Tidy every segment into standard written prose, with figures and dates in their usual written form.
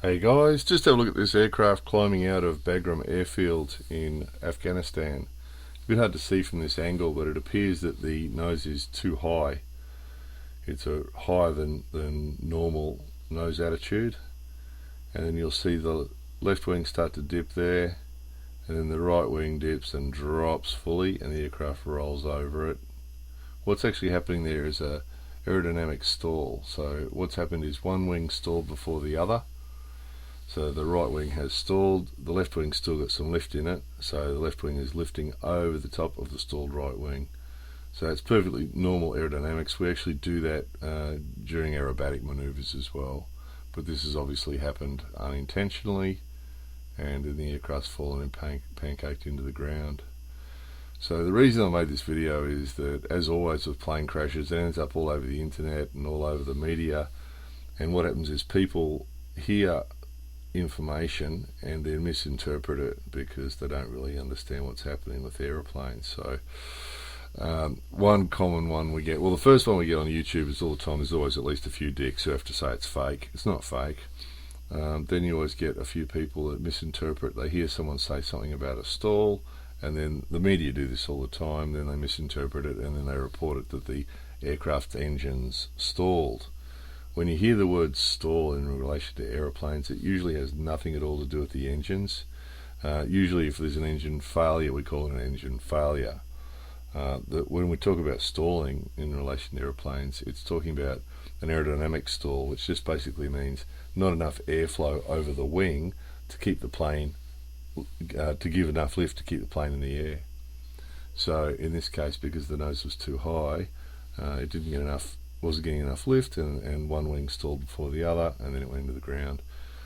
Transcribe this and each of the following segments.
Hey guys, just have a look at this aircraft climbing out of Bagram airfield in Afghanistan. It's a bit hard to see from this angle, but it appears that the nose is too high. It's higher than normal nose attitude, and then you'll see the left wing start to dip there, and then the right wing dips and drops fully, and the aircraft rolls over it. What's actually happening there is a aerodynamic stall. So what's happened is one wing stalled before the other. So the right wing has stalled, the left wing's still got some lift in it, so the left wing is lifting over the top of the stalled right wing. So it's perfectly normal aerodynamics. We actually do that during aerobatic maneuvers as well, but this has obviously happened unintentionally, and then the aircraft's fallen and pancaked into the ground. So the reason I made this video is that, as always with plane crashes, it ends up all over the internet and all over the media, and what happens is people hear information and then misinterpret it because they don't really understand what's happening with aeroplanes. So one common one we get, well, the first one we get on YouTube is all the time, there's always at least a few dicks who have to say it's fake. It's not fake. Then you always get a few people that misinterpret. They hear someone say something about a stall, and then the media do this all the time, then they misinterpret it, and then they report it that the aircraft's engines stalled. When you hear the word stall in relation to aeroplanes, it usually has nothing at all to do with the engines. Usually if there's an engine failure, we call it an engine failure. When we talk about stalling in relation to aeroplanes, it's talking about an aerodynamic stall, which just basically means not enough airflow over the wing to keep the plane, to give enough lift to keep the plane in the air. So in this case, because the nose was too high, it wasn't getting enough lift, and one wing stalled before the other, and then it went into the ground.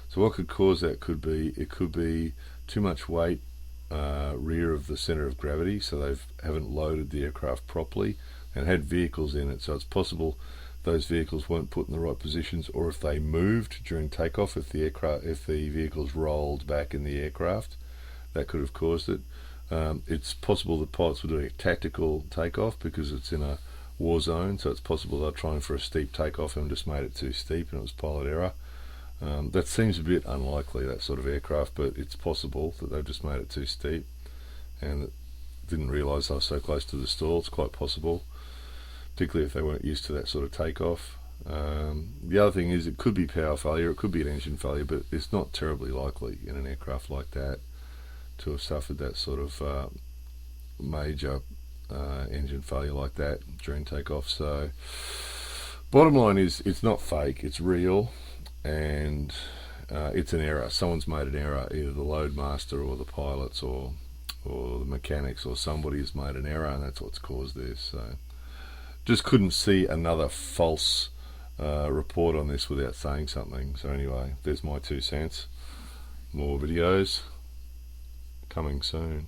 So what could cause that could be too much weight rear of the center of gravity, so they haven't loaded the aircraft properly and had vehicles in it. So it's possible those vehicles weren't put in the right positions, or if they moved during takeoff, if the vehicles rolled back in the aircraft, that could have caused it. It's possible that pilots were doing a tactical takeoff because it's in a war zone, so it's possible they're trying for a steep takeoff and just made it too steep and it was pilot error. That seems a bit unlikely, that sort of aircraft, but it's possible that they've just made it too steep and didn't realise they were so close to the stall. It's quite possible, particularly if they weren't used to that sort of takeoff. The other thing is, it could be power failure, it could be an engine failure, but it's not terribly likely in an aircraft like that to have suffered that sort of major engine failure like that during takeoff. So bottom line is, it's not fake, it's real, and it's an error. Someone's made an error, either the load master or the pilots or the mechanics, or somebody has made an error, and that's what's caused this. So just couldn't see another false report on this without saying something. So anyway, there's my 2 cents. More videos coming soon.